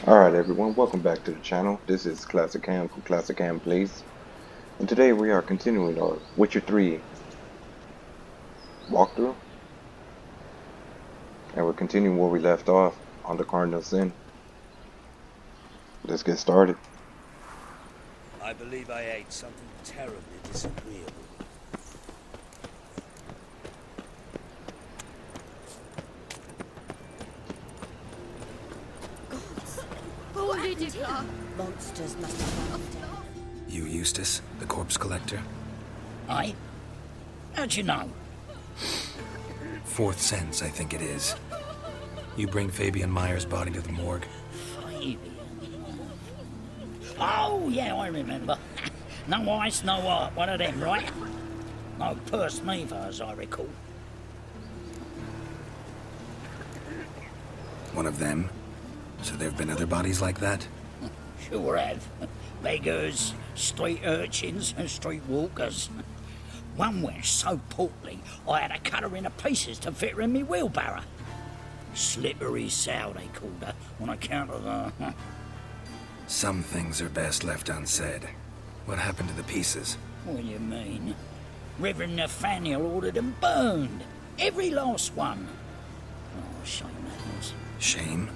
Alright everyone, welcome back to the channel. This is Classic Cam from Classic Cam Plays. And today we are continuing our Witcher 3 walkthrough. And we're continuing where we left off on the Cardinal Sin. Let's get started. I believe I ate something terribly disagreeable. What did you do? Monsters must have gone down. You Eustace, the corpse collector? Aye? How'd you know? Fourth sense, I think it is. You bring Fabian Meyer's body to the morgue. Fabian. Oh, yeah, I remember. No ice, no art, one of them, right? No purse neither, as I recall. One of them? So there have been other bodies like that? Sure have. Beggars, street urchins, and street walkers. One went so portly, I had to cut her into pieces to fit her in me wheelbarrow. Slippery sow, they called her, on account of her. Some things are best left unsaid. What happened to the pieces? What do you mean? Reverend Nathaniel ordered them burned. Every last one. Oh, shame that was. Shame?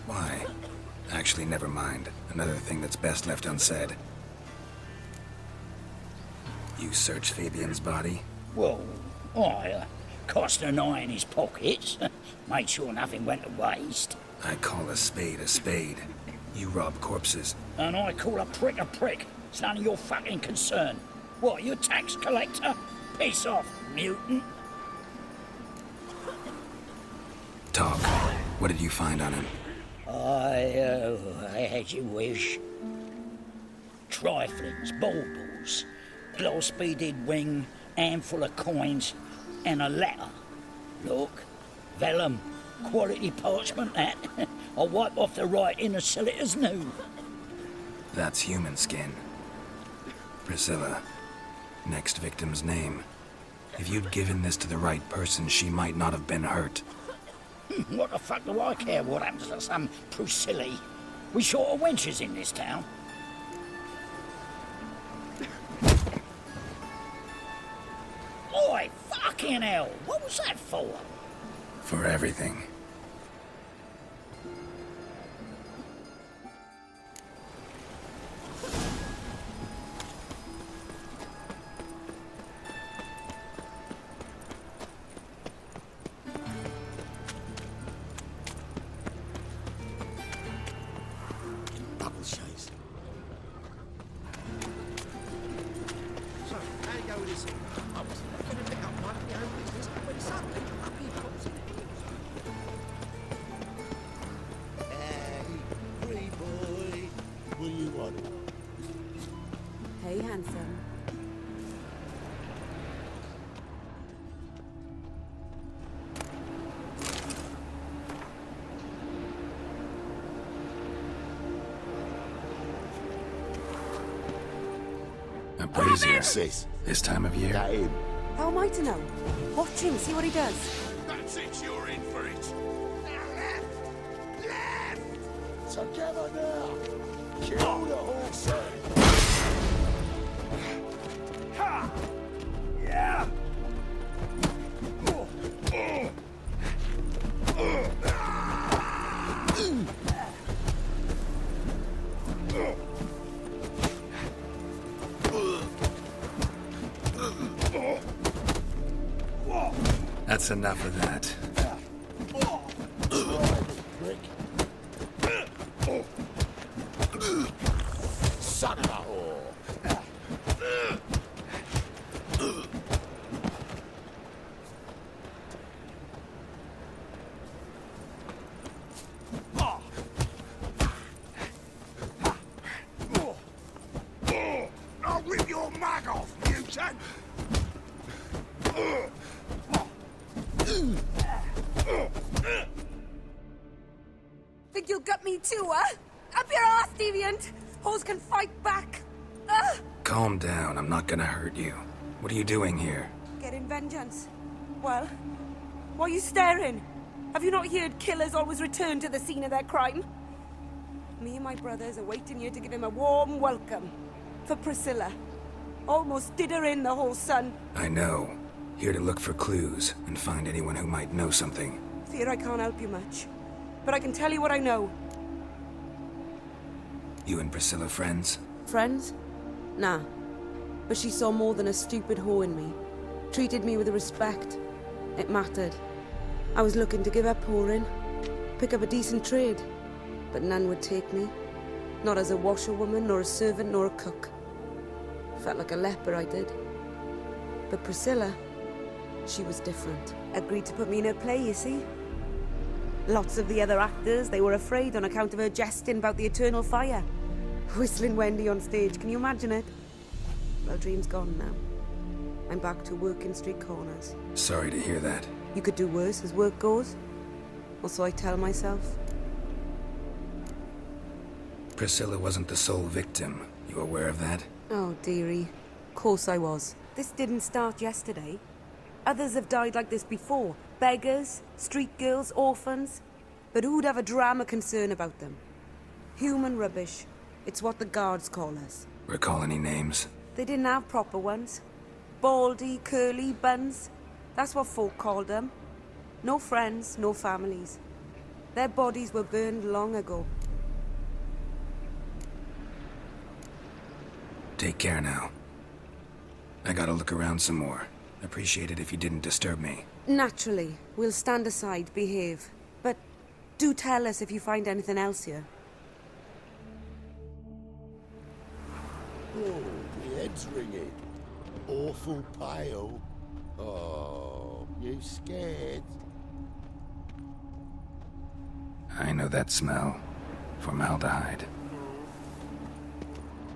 Why? Actually, never mind. Another thing that's best left unsaid. You searched Fabian's body? Well, I cast an eye in his pockets. Made sure nothing went to waste. I call a spade a spade. You rob corpses. And I call a prick a prick. It's none of your fucking concern. What, you tax collector? Piss off, mutant. Talk. What did you find on him? I had you wish. Triflings, baubles, gloss-beaded ring, handful of coins, and a letter. Look, vellum, quality parchment that. I'll wipe off the writing and sell it as new. That's human skin. Priscilla. Next victim's name. If you'd given this to the right person, she might not have been hurt. What the fuck do I care what happens to some Priscilla? We short of wenches in this town. Oi, fucking hell! What was that for? For everything. Double chase. So, how you go with this? I was going to pick up one of my own business when suddenly up he comes in and he goes, hey, pretty boy, what do you want? Hey, handsome. A brazier. Sis, This time of year? that him? How am I to know? Watch him, see what he does. That's it, you're in for it. Left! Left! Together now! Kill the horse! Ha! Yeah! That's enough of that. Son of a whore! I'll rip your mag off, mutant! Think you'll gut me too, huh? Up your ass, deviant! Hoes can fight back! Calm down, I'm not gonna hurt you. What are you doing here? Getting vengeance. Well, why are you staring? Have you not heard killers always return to the scene of their crime? Me and my brothers are waiting here to give him a warm welcome. For Priscilla. Almost did her in, the whole son. I know. Here to look for clues and find anyone who might know something. Fear I can't help you much. But I can tell you what I know. You and Priscilla friends? Friends? Nah. But she saw more than a stupid whore in me. Treated me with respect. It mattered. I was looking to give up whoring. Pick up a decent trade. But none would take me. Not as a washerwoman, nor a servant, nor a cook. Felt like a leper, I did. But Priscilla, she was different. Agreed to put me in her play, you see? Lots of the other actors, they were afraid on account of her jesting about the eternal fire. Whistling Wendy on stage, can you imagine it? Well, dream's gone now. I'm back to working street corners. Sorry to hear that. You could do worse as work goes. Or so I tell myself. Priscilla wasn't the sole victim. You aware of that? Oh, dearie. Course I was. This didn't start yesterday. Others have died like this before. Beggars, street girls, orphans. But who'd have a drama concern about them? Human rubbish. It's what the guards call us. Recall any names? They didn't have proper ones. Baldy, curly, buns. That's what folk called them. No friends, no families. Their bodies were burned long ago. Take care now. I gotta look around some more. Appreciate it if you didn't disturb me. Naturally. We'll stand aside, behave. But do tell us if you find anything else here. Oh, my head's ringing. Awful pale. Oh, you scared? I know that smell. Formaldehyde.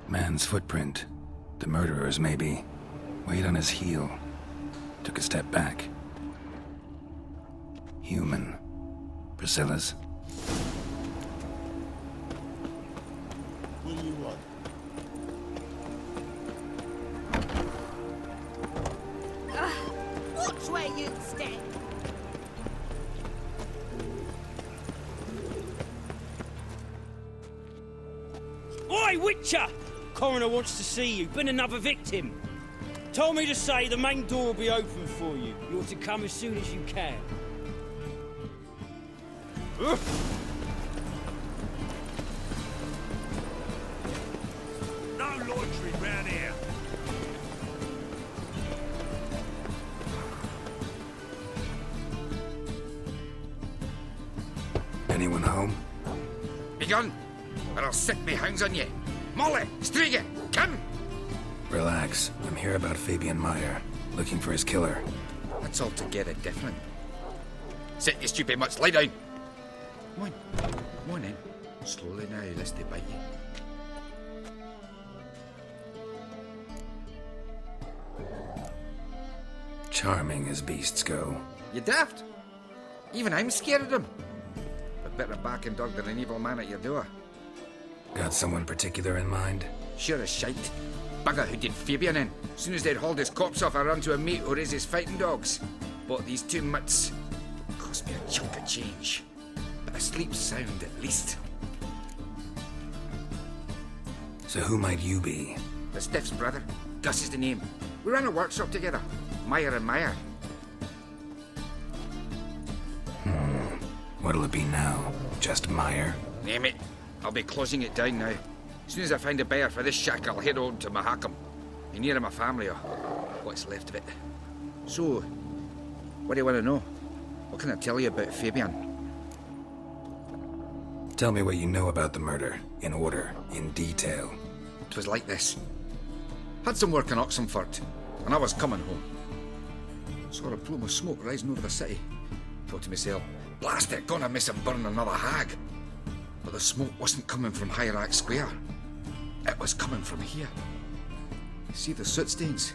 Man's footprint. The murderer's, maybe. Weighed on his heel. Took a step back. Human. Priscilla's. What do you want? Watch where you step. Oi, Witcher! Coroner wants to see you. Been another victim. Told me to say the main door will be open for you. You ought to come as soon as you can. Ugh. No loitering round here. Anyone home? Begun, or I'll set me hounds on you. Molly, Striga, come! Relax. I'm here about Fabian Meyer. Looking for his killer. That's altogether different. Sit, you stupid mutts, lie down. Come on in. Slowly now, lest they bite you. Charming as beasts go. You daft? Even I'm scared of them. A better backing dog than an evil man at your door. Got someone particular in mind? Sure as shite. Bugger who did Fabian in. As soon as they'd hauled his corpse off, I ran to a mate who raises fighting dogs. Bought these two mutts. Cost me a chunk of change. But I sleep sound at least. So who might you be? The Stiff's brother. Gus is the name. We ran a workshop together. Meyer and Meyer. What'll it be now? Just Meyer? Name it. I'll be closing it down now. As soon as I find a buyer for this shack, I'll head on to Mahakam. Be near my family, or what's left of it. So, what do you want to know? What can I tell you about Fabian? Tell me what you know about the murder. In order. In detail. It was like this. Had some work in Oxenford, and I was coming home. Saw a plume of smoke rising over the city. Thought to myself, blast it, gonna miss him burn another hag. But the smoke wasn't coming from Hierarch Square. It was coming from here. See the soot stains?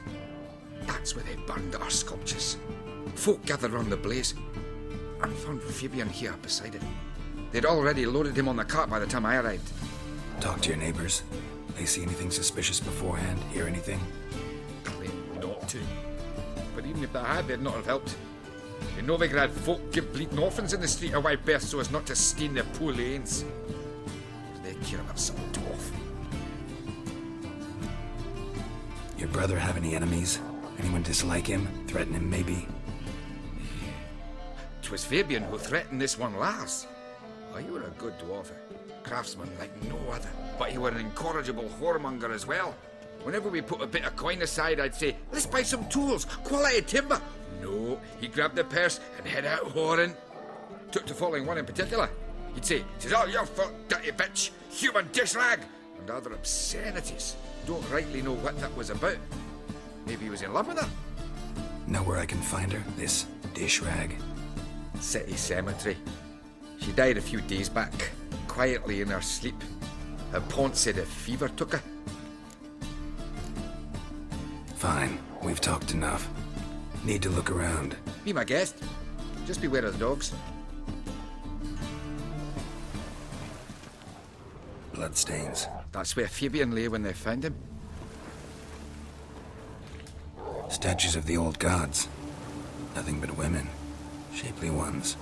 That's where they burned our sculptures. Folk gathered round the blaze and found Fabian here beside it. They'd already loaded him on the cart by the time I arrived. Talk to your neighbors. They see anything suspicious beforehand? Hear anything? Claim not to. But even if they had, they'd not have helped. In Novigrad, folk give bleeding orphans in the street a wide berth so as not to stain their poor lanes. They Hear about some dwarf. Your brother have any enemies? Anyone dislike him? Threaten him, maybe? 'Twas Fabian who threatened this one last. Oh, you were a good dwarf, craftsman like no other. But you were an incorrigible whoremonger as well. Whenever we put a bit of coin aside, I'd say, let's buy some tools, quality timber. No, he grabbed the purse and head out whoring. Took to following one in particular. He'd say, "'Tis all your fault, dirty bitch, human dish rag," and other obscenities. Don't rightly know what that was about. Maybe he was in love with her? Know where I can find her? This dish rag? City cemetery. She died a few days back, quietly in her sleep. Her pont said a fever took her. Fine, we've talked enough. Need to look around. Be my guest. Just beware of the dogs. Bloodstains. That's where Fabian lay when they found him. Statues of the old gods. Nothing but women. Shapely ones.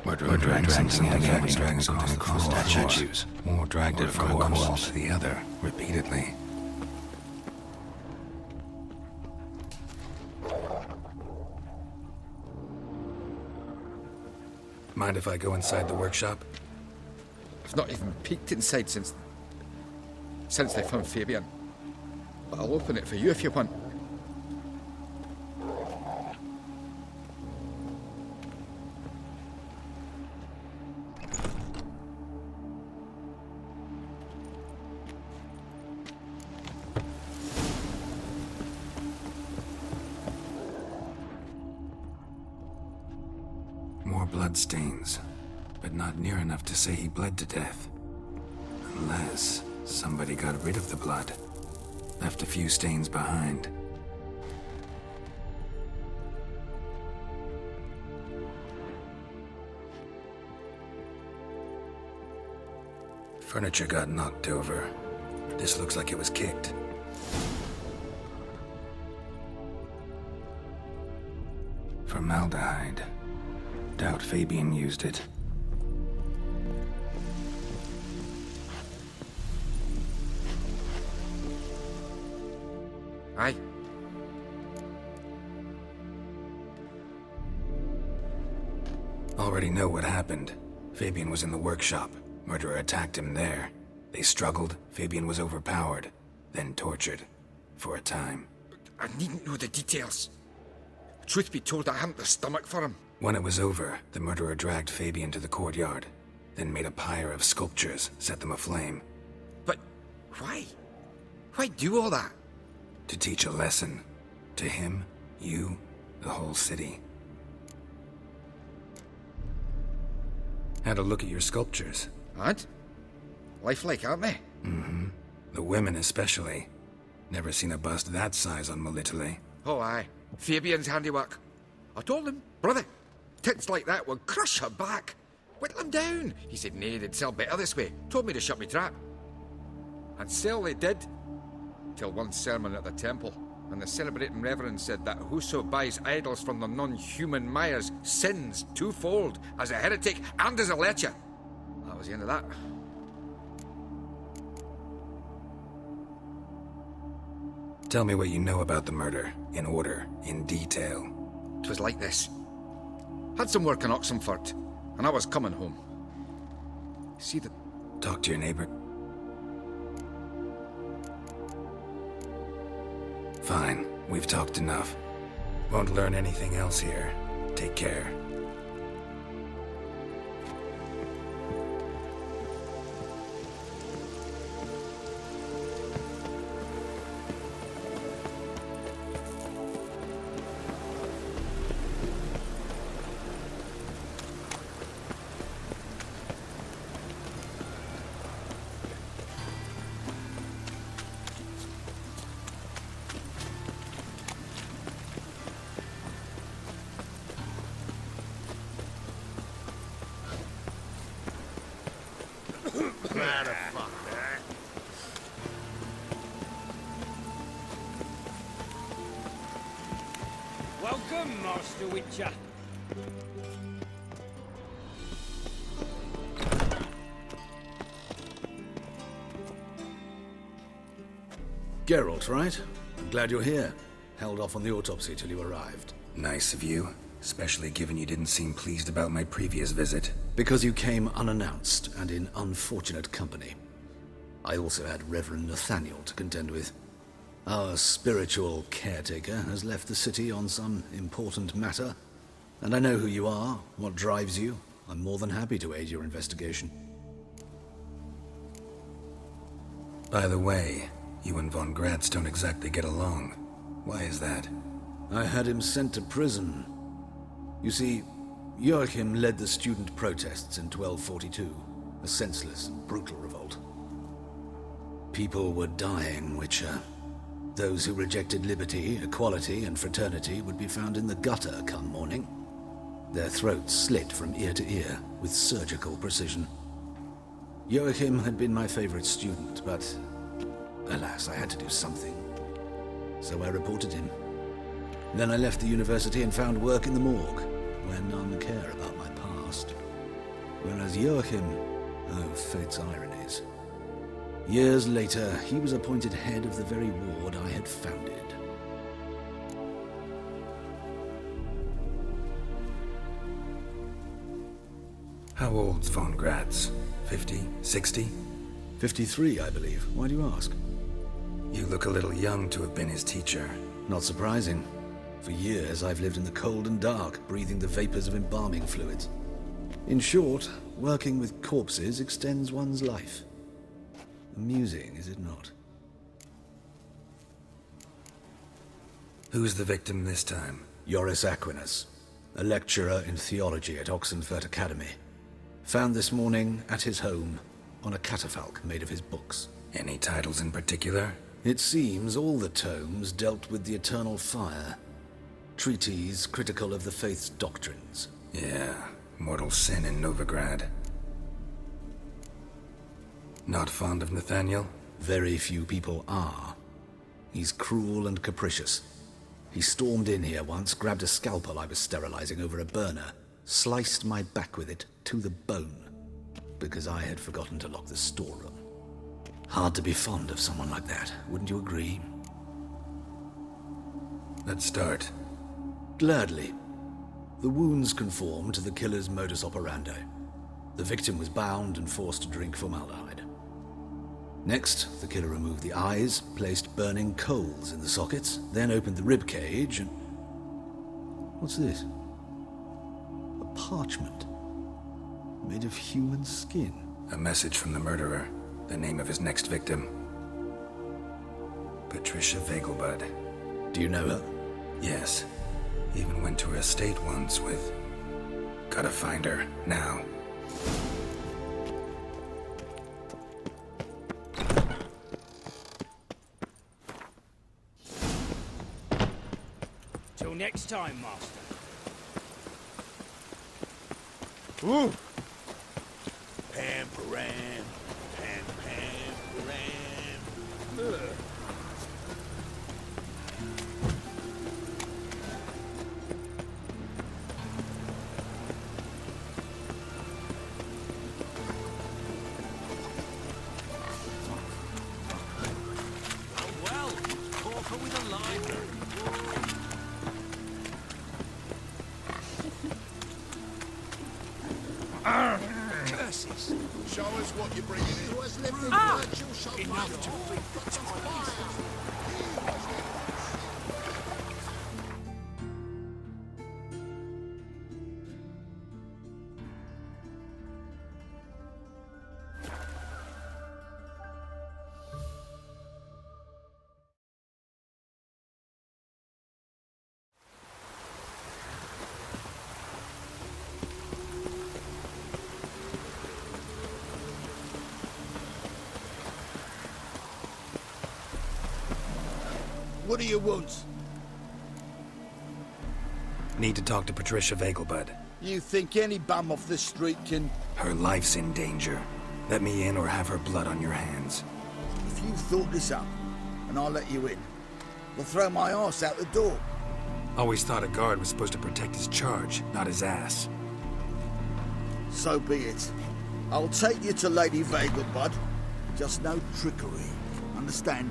Murderer dragged something heavy across the floor. Statues. Or dragged it from one wall to the other, repeatedly. Mind if I go inside the workshop? I've not even peeked inside since they found Fabian. But I'll open it for you if you want. More bloodstains, but not near enough to say he bled to death. Unless somebody got rid of the blood, left a few stains behind. Furniture got knocked over. This looks like it was kicked. Formaldehyde. Doubt Fabian used it. Aye. Already know what happened. Fabian was in the workshop. Murderer attacked him there. They struggled. Fabian was overpowered, then tortured. For a time. I needn't know the details. Truth be told, I hadn't the stomach for him. When it was over, the murderer dragged Fabian to the courtyard, then made a pyre of sculptures, set them aflame. But why? Why do all that? To teach a lesson. To him, you, the whole city. Had a look at your sculptures. And? Lifelike, aren't they? Mm-hmm. The women especially. Never seen a bust that size on Melitele. Oh, aye. Fabian's handiwork. I told him, brother, tits like that would crush her back. Whittle him down. He said, nay, they'd sell better this way. Told me to shut me trap. And sell they did. Till one sermon at the temple, and the celebrating reverend said that whoso buys idols from the non-human Mayas sins twofold, as a heretic and as a lecher. That was the end of that. Tell me what you know about the murder, in order, in detail. 'Twas like this. Had some work in Oxenfurt, and I was coming home. See the... Talk to your neighbor. Fine, we've talked enough. Won't learn anything else here. Take care. Welcome, Master Witcher. Geralt, right? I'm glad you're here. Held off on the autopsy till you arrived. Nice of you, especially given you didn't seem pleased about my previous visit. Because you came unannounced and in unfortunate company. I also had Reverend Nathaniel to contend with. Our spiritual caretaker has left the city on some important matter, and I know who you are, what drives you. I'm more than happy to aid your investigation. By the way, you and Von Gratz don't exactly get along. Why is that? I had him sent to prison. You see, Joachim led the student protests in 1242, a senseless and brutal revolt. People were dying, Witcher. Those who rejected liberty, equality, and fraternity would be found in the gutter come morning. Their throats slit from ear to ear with surgical precision. Joachim had been my favorite student, but alas, I had to do something. So I reported him. Then I left the university and found work in the morgue, where none care about my past. Whereas Joachim, oh, fate's ironies. Years later, he was appointed head of the very ward I had founded. How old's Von Gratz? 50? 60? 53, I believe. Why do you ask? You look a little young to have been his teacher. Not surprising. For years, I've lived in the cold and dark, breathing the vapors of embalming fluids. In short, working with corpses extends one's life. Amusing, is it not? Who's the victim this time? Joris Aquinas, a lecturer in theology at Oxenfurt Academy. Found this morning at his home on a catafalque made of his books. Any titles in particular? It seems all the tomes dealt with the eternal fire. Treatises critical of the faith's doctrines. Yeah, mortal sin in Novigrad. Not fond of Nathaniel? Very few people are. He's cruel and capricious. He stormed in here once, grabbed a scalpel I was sterilizing over a burner, sliced my back with it to the bone, because I had forgotten to lock the storeroom. Hard to be fond of someone like that, wouldn't you agree? Let's start. Gladly. The wounds conform to the killer's modus operandi. The victim was bound and forced to drink formaldehyde. Next, the killer removed the eyes, placed burning coals in the sockets, then opened the rib cage and... What's this? A parchment. Made of human skin. A message from the murderer. The name of his next victim. Patricia Vegelbud. Do you know her? Yes. Even went to her estate once with... Gotta find her, now. Till next time, Master. Ooh. Pam, param. Pam, pam, param. Ugh. Well, Corker with a library. Curses. Show us what you're bringing in. Who has lived in virtual shop enough to feed the fire. What do you want? Need to talk to Patricia Vegelbud. You think any bum off the street can... Her life's in danger. Let me in or have her blood on your hands. If you thought this up, and I'll let you in, we'll throw my arse out the door. Always thought a guard was supposed to protect his charge, not his ass. So be it. I'll take you to Lady Vega, bud. Just no trickery. Understand?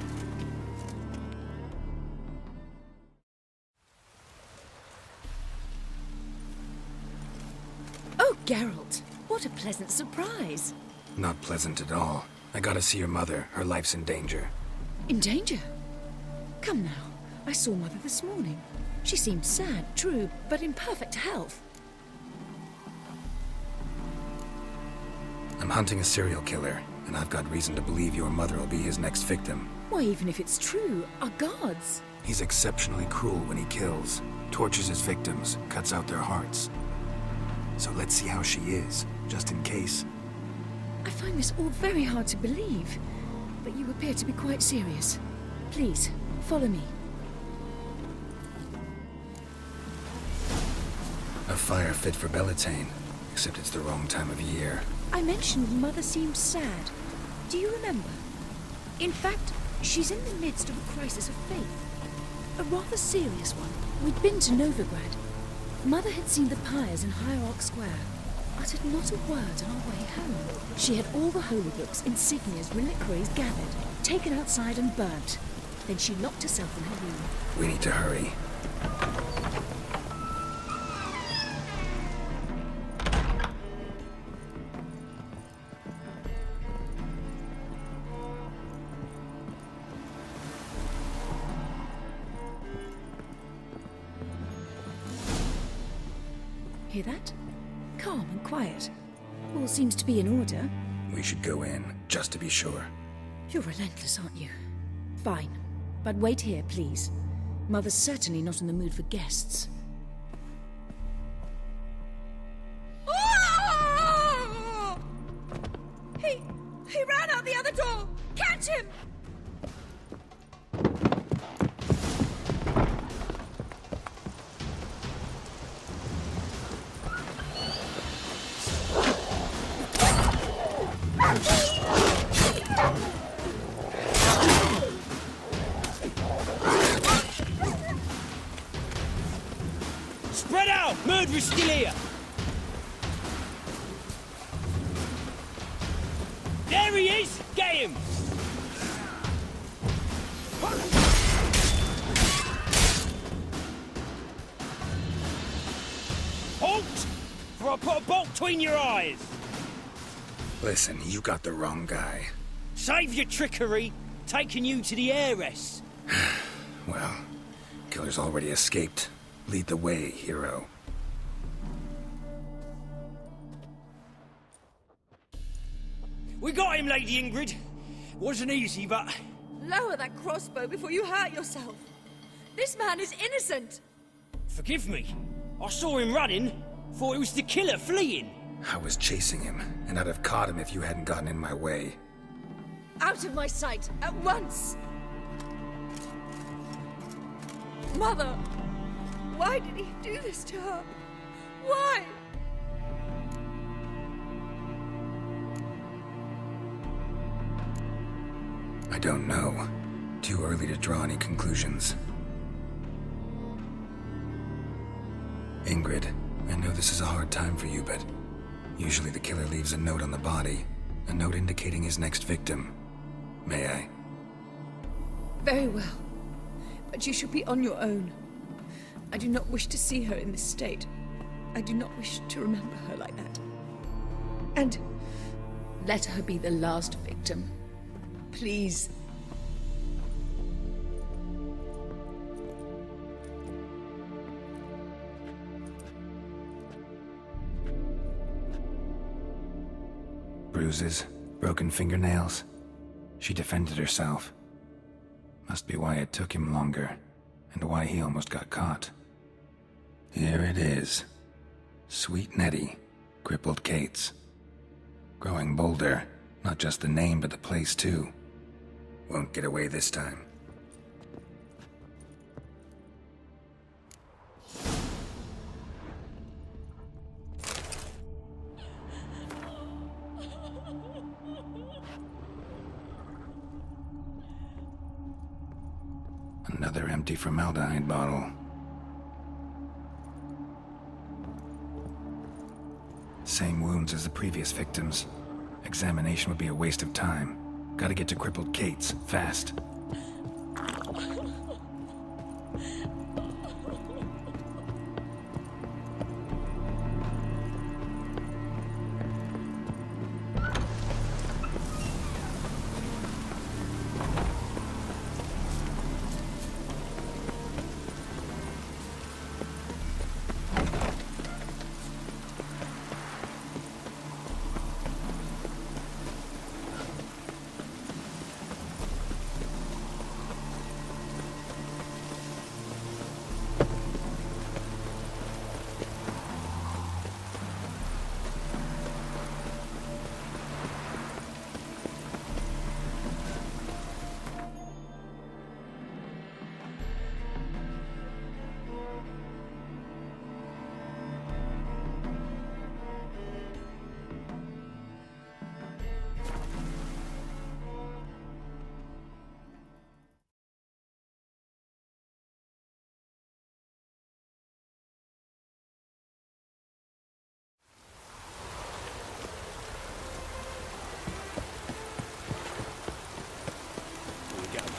Oh, Geralt, what a pleasant surprise. Not pleasant at all. I gotta see your mother. Her life's in danger. In danger? Come now. I saw Mother this morning. She seemed sad, true, but in perfect health. I'm hunting a serial killer, and I've got reason to believe your mother will be his next victim. Why, even if it's true, our guards. He's exceptionally cruel when he kills, tortures his victims, cuts out their hearts. So let's see how she is, just in case. I find this all very hard to believe, but you appear to be quite serious. Please, follow me. A fire fit for Bellatane, except it's the wrong time of year. I mentioned Mother seemed sad. Do you remember? In fact, she's in the midst of a crisis of faith. A rather serious one. We'd been to Novigrad. Mother had seen the pyres in Hierarch Square, uttered not a word on our way home. She had all the holy books, insignias, reliquaries gathered, taken outside and burnt. Then she locked herself in her room. We need to hurry. Hear that? Calm and quiet. All seems to be in order. We should go in, just to be sure. You're relentless, aren't you? Fine. But wait here, please. Mother's certainly not in the mood for guests. He ran out the other door! Catch him! Spread out! Murderer's still here! There he is! Get him! Halt! For I put a bolt between your eyes! Listen, you got the wrong guy. Save your trickery! Taking you to the heiress! Well, killer's already escaped. Lead the way, hero. We got him, Lady Ingrid. Wasn't easy, but... Lower that crossbow before you hurt yourself. This man is innocent. Forgive me. I saw him running. Thought it was the killer fleeing. I was chasing him, and I'd have caught him if you hadn't gotten in my way. Out of my sight, at once! Mother! Why did he do this to her? Why? I don't know. Too early to draw any conclusions. Ingrid, I know this is a hard time for you, but usually the killer leaves a note on the body. A note indicating his next victim. May I? Very well. But you should be on your own. I do not wish to see her in this state. I do not wish to remember her like that. And let her be the last victim. Please. Bruises, broken fingernails. She defended herself. Must be why it took him longer, and why he almost got caught. Here it is. Sweet Nettie, crippled Kate's. Growing bolder, not just the name but the place too. Won't get away this time. Another empty formaldehyde bottle. Same wounds as the previous victims. Examination would be a waste of time. Gotta get to crippled Kate's, fast.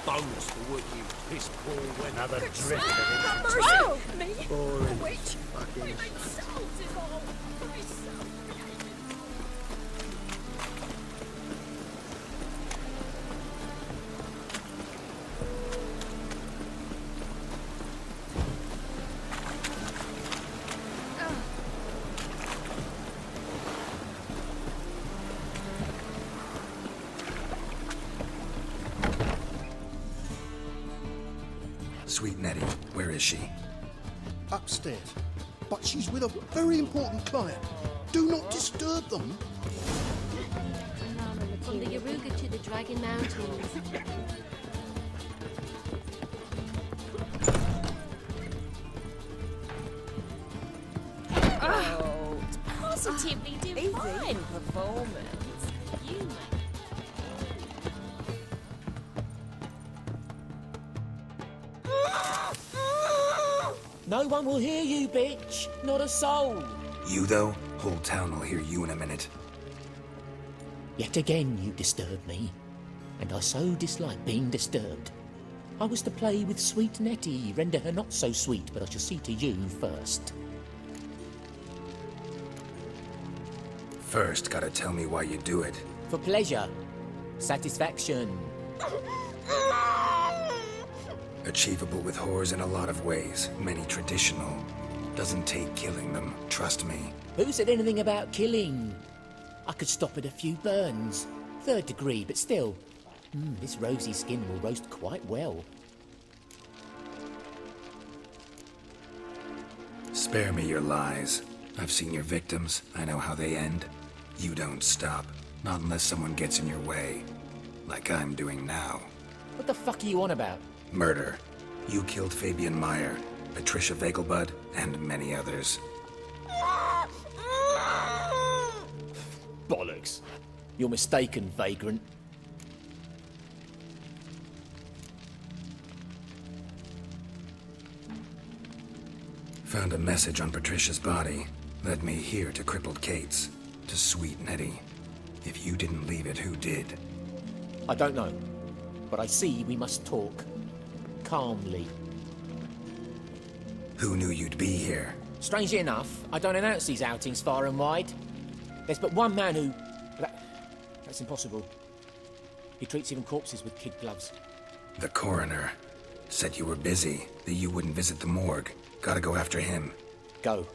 Bonus for what you piss poor when Another drip. Oh, me? Boring. Witch? Fucking. My soul is all. My soul. Sweet Nettie, where is she? Upstairs. But she's with a very important client. Do not disturb them. From the Yaruga to the Dragon Mountains. Oh, it's positively divine performance. You make No one will hear you, bitch. Not a soul. You, though? Whole town will hear you in a minute. Yet again you disturb me, and I so dislike being disturbed. I was to play with sweet Nettie, render her not so sweet, but I shall see to you first. First, gotta tell me why you do it. For pleasure. Satisfaction. Achievable with whores in a lot of ways, many traditional. Doesn't take killing them, trust me. Who said anything about killing? I could stop at a few burns. 3rd degree, but still. This rosy skin will roast quite well. Spare me your lies. I've seen your victims, I know how they end. You don't stop, not unless someone gets in your way. Like I'm doing now. What the fuck are you on about? Murder. You killed Fabian Meyer, Patricia Vegelbud, and many others. Bollocks. You're mistaken, vagrant. Found a message on Patricia's body. Led me here to crippled Kate's. To sweet Nettie. If you didn't leave it, who did? I don't know, but I see we must talk. Calmly. Who knew you'd be here? Strangely enough, I don't announce these outings far and wide. There's but one man who... That's impossible. He treats even corpses with kid gloves. The coroner. Said you were busy, that you wouldn't visit the morgue. Gotta go after him. Go.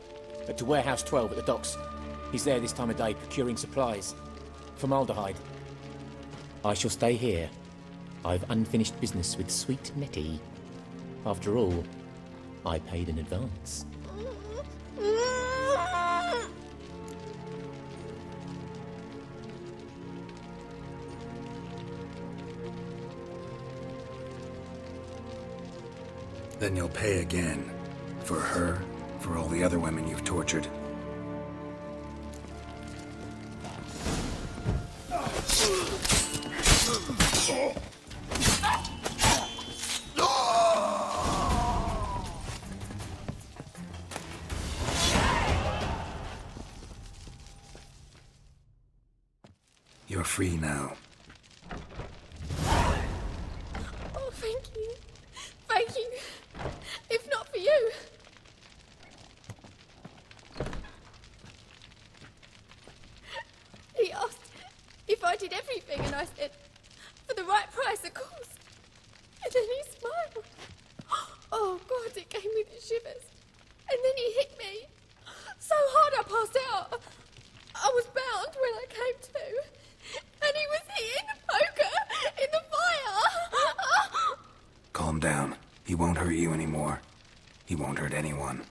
But to Warehouse 12 at the docks. He's there this time of day procuring supplies. Formaldehyde. I shall stay here. I've unfinished business with sweet Nettie. After all, I paid in advance. Then you'll pay again. For her, for all the other women you've tortured. You're free now. Oh, thank you. Thank you. If not for you. He asked if I did everything, and I said, for the right price, of course. And then he smiled. Oh, God, it gave me the shivers. And then he hit me. So hard I passed out. I was bound when I came to. And he was hitting the poker in the fire. Calm down. He won't hurt you anymore. He won't hurt anyone.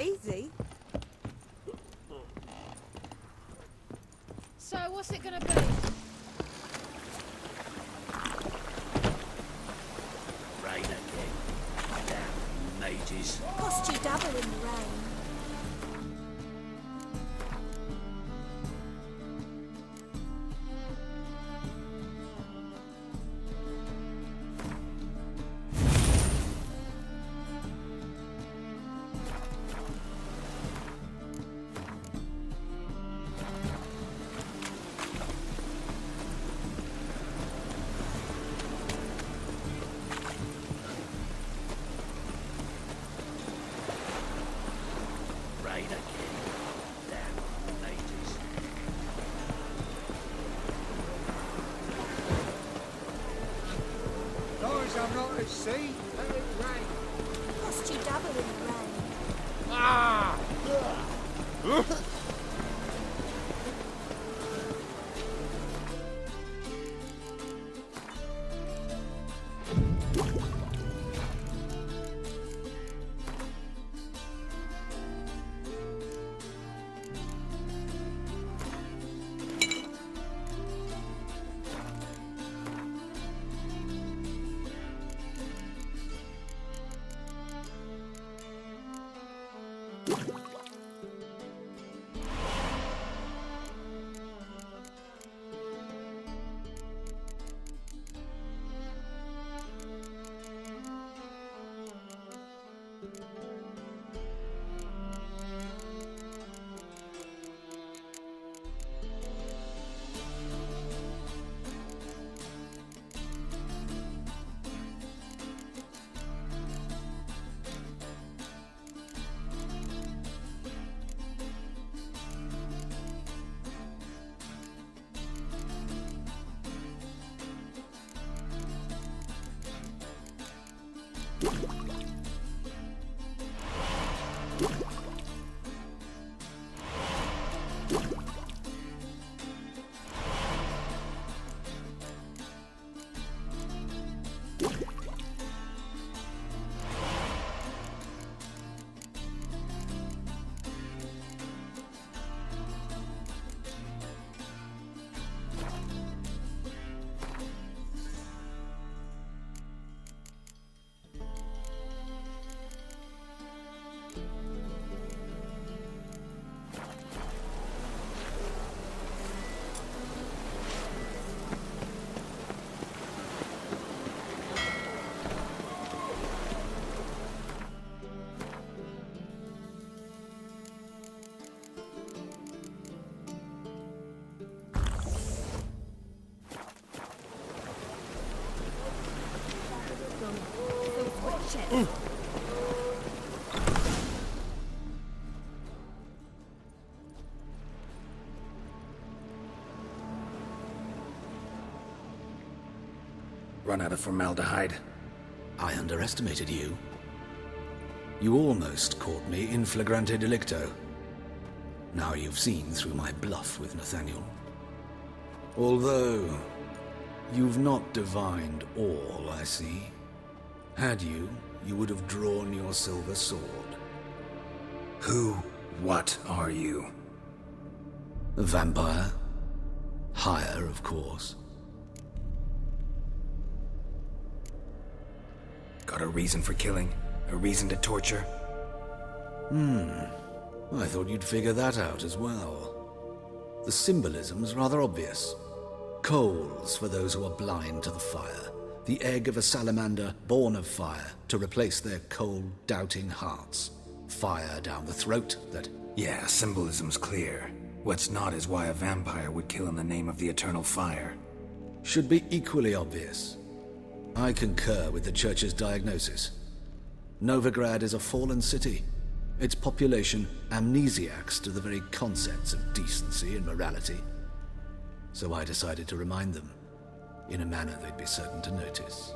Easy. So what's it gonna be? Rain again. Damn mages. Cost you double in the rain. Rain again. Damn mages. Those I'm not at sea, let it rain. Cost you double in the rain. Ah! Run out of formaldehyde. I underestimated you. You almost caught me in flagrante delicto. Now you've seen through my bluff with Nathaniel. Although, you've not divined all, I see. Had you, you would have drawn your silver sword. What are you? A vampire. Higher, of course. Got a reason for killing? A reason to torture? I thought you'd figure that out as well. The symbolism's rather obvious. Coals for those who are blind to the fire. The egg of a salamander born of fire to replace their cold, doubting hearts. Fire down the throat that... Yeah, symbolism's clear. What's not is why a vampire would kill in the name of the eternal fire. Should be equally obvious. I concur with the Church's diagnosis. Novigrad is a fallen city. Its population amnesiacs to the very concepts of decency and morality. So I decided to remind them, in a manner they'd be certain to notice.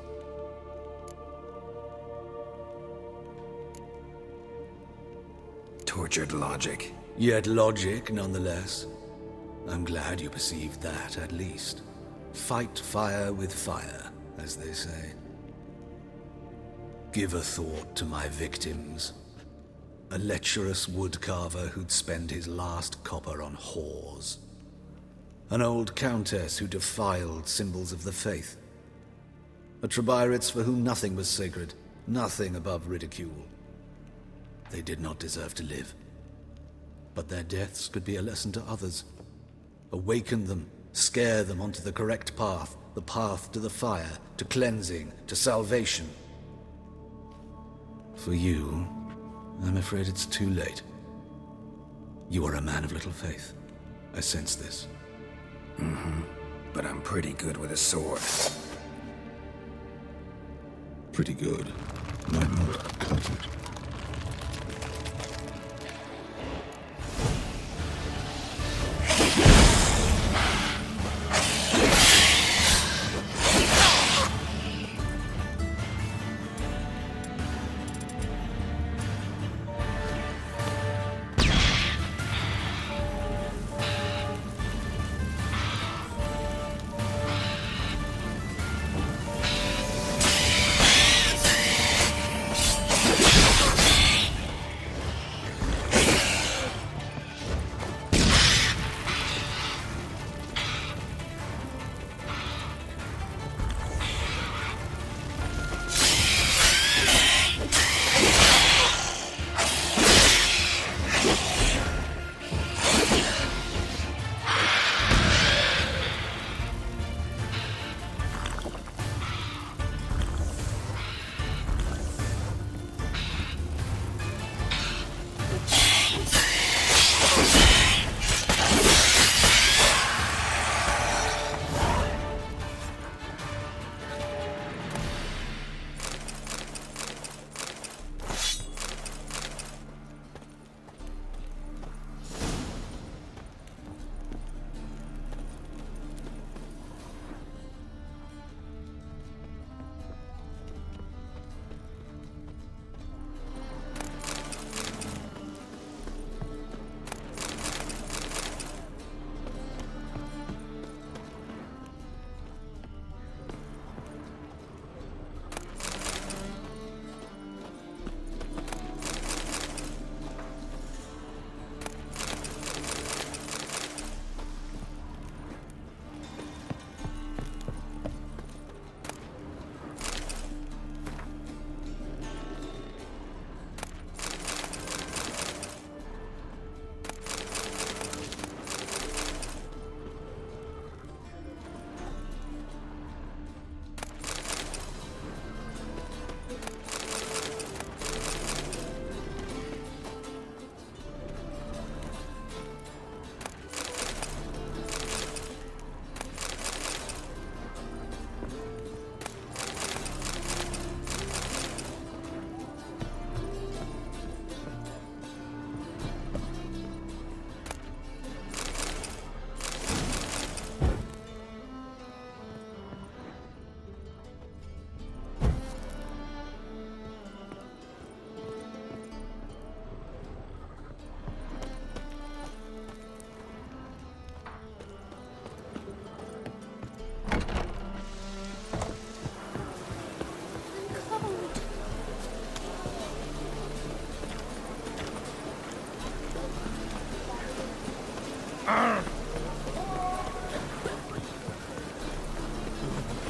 Tortured logic. Yet logic, nonetheless. I'm glad you perceived that, at least. Fight fire with fire, as they say. Give a thought to my victims. A lecherous woodcarver who'd spend his last copper on whores. An old countess who defiled symbols of the faith. A Trebyrites for whom nothing was sacred, nothing above ridicule. They did not deserve to live. But their deaths could be a lesson to others. Awaken them, scare them onto the correct path, the path to the fire, to cleansing, to salvation. For you, I'm afraid it's too late. You are a man of little faith. I sense this. But I'm pretty good with a sword. Pretty good. Might not cut it.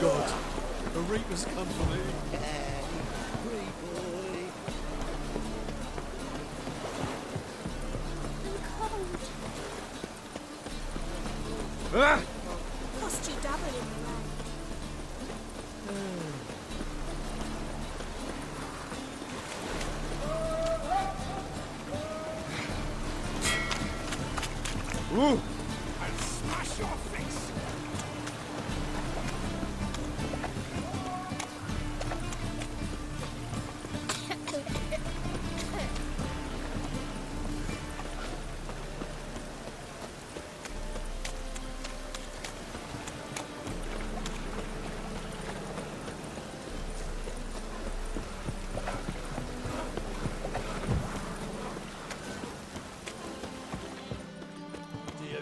God, the Reapers come for me. Pretty boy. Cost you double in the rain. Ooh! I'll smash your face!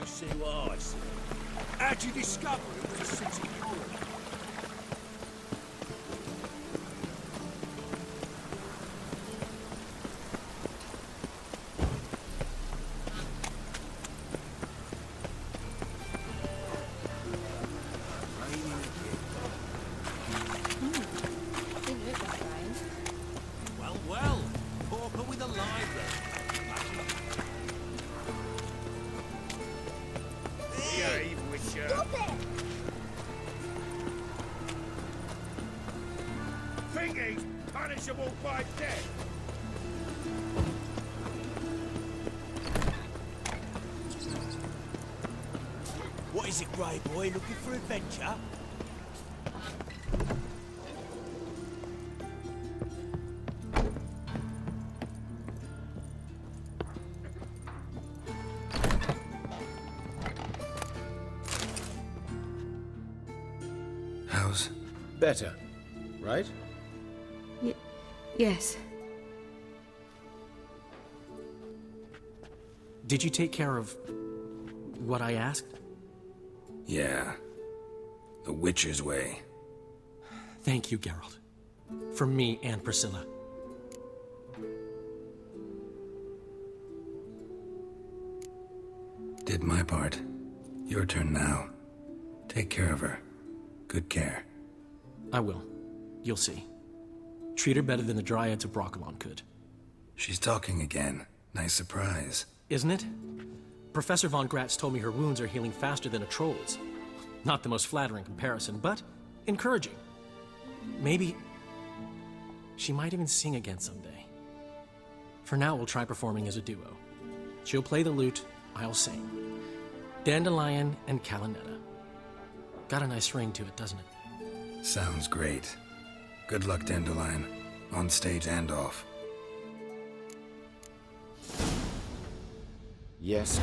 See what I see. How'd you discover it was a city hall? Well, well, pauper with a library. Stop it! Thingy's punishable by death. What is it, Grey Boy? Looking for adventure? How's... Better, right? Yes. Did you take care of what I asked? Yeah. The Witcher's way. Thank you, Geralt. For me and Priscilla. Did my part. Your turn now. Take care of her. Good care. I will. You'll see. Treat her better than the Dryads of Brokilon could. She's talking again. Nice surprise. Isn't it? Professor von Gratz told me her wounds are healing faster than a troll's. Not the most flattering comparison, but encouraging. Maybe she might even sing again someday. For now, we'll try performing as a duo. She'll play the lute, I'll sing. Dandelion and Calinetta. Got a nice ring to it, doesn't it? Sounds great. Good luck, Dandelion. On stage and off. Yes,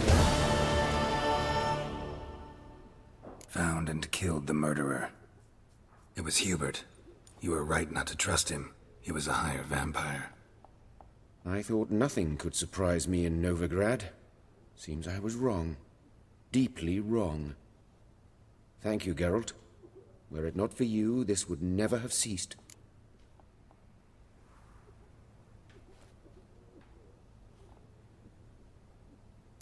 Found and killed the murderer. It was Hubert. You were right not to trust him. He was a higher vampire. I thought nothing could surprise me in Novigrad. Seems I was wrong. Deeply wrong. Thank you, Geralt. Were it not for you, this would never have ceased.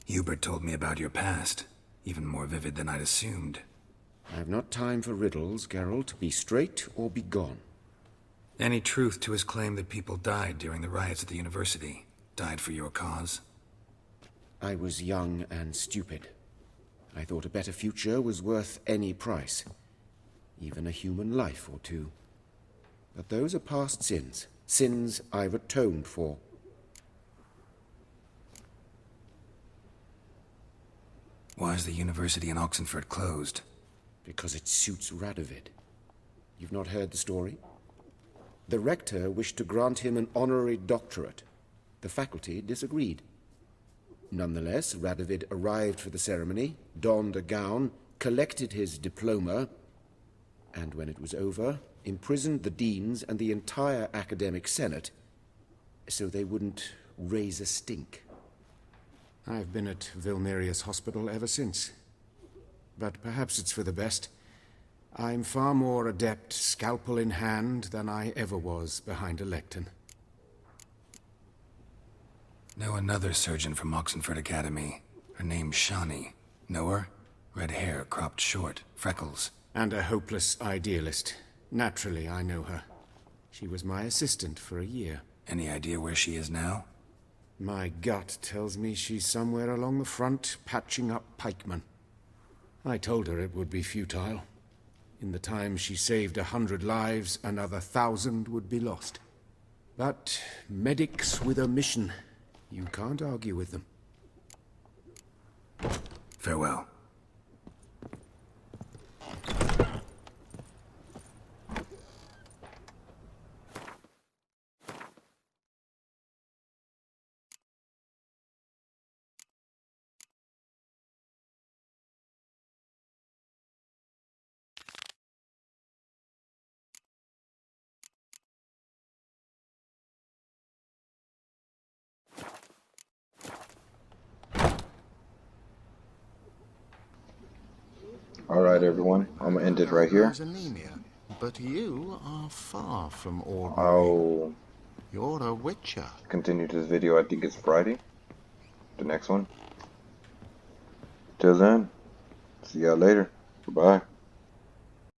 Hubert told me about your past, even more vivid than I'd assumed. I have not time for riddles, Geralt. Be straight or be gone. Any truth to his claim that people died during the riots at the university? Died for your cause? I was young and stupid. I thought a better future was worth any price. Even a human life or two. But those are past sins. Sins I've atoned for. Why is the university in Oxenford closed? Because it suits Radovid. You've not heard the story? The rector wished to grant him an honorary doctorate. The faculty disagreed. Nonetheless, Radovid arrived for the ceremony, donned a gown, collected his diploma, and when it was over, imprisoned the deans and the entire academic senate so they wouldn't raise a stink. I've been at Vilmerius Hospital ever since. But perhaps it's for the best. I'm far more adept scalpel in hand than I ever was behind a lectern. Know another surgeon from Oxenford Academy. Her name's Shani. Know her? Red hair, cropped short, freckles. And a hopeless idealist. Naturally, I know her. She was my assistant for a year. Any idea where she is now? My gut tells me she's somewhere along the front, patching up pikemen. I told her it would be futile. In the time she saved 100 lives, another 1,000 would be lost. But medics with a mission, you can't argue with them. Farewell. Alright everyone, I'm gonna end it right here. Anemia, but you are far from ordinary. I'll You're a witcher. continue this video, I think it's Friday. The next one. Till then, see y'all later. Goodbye.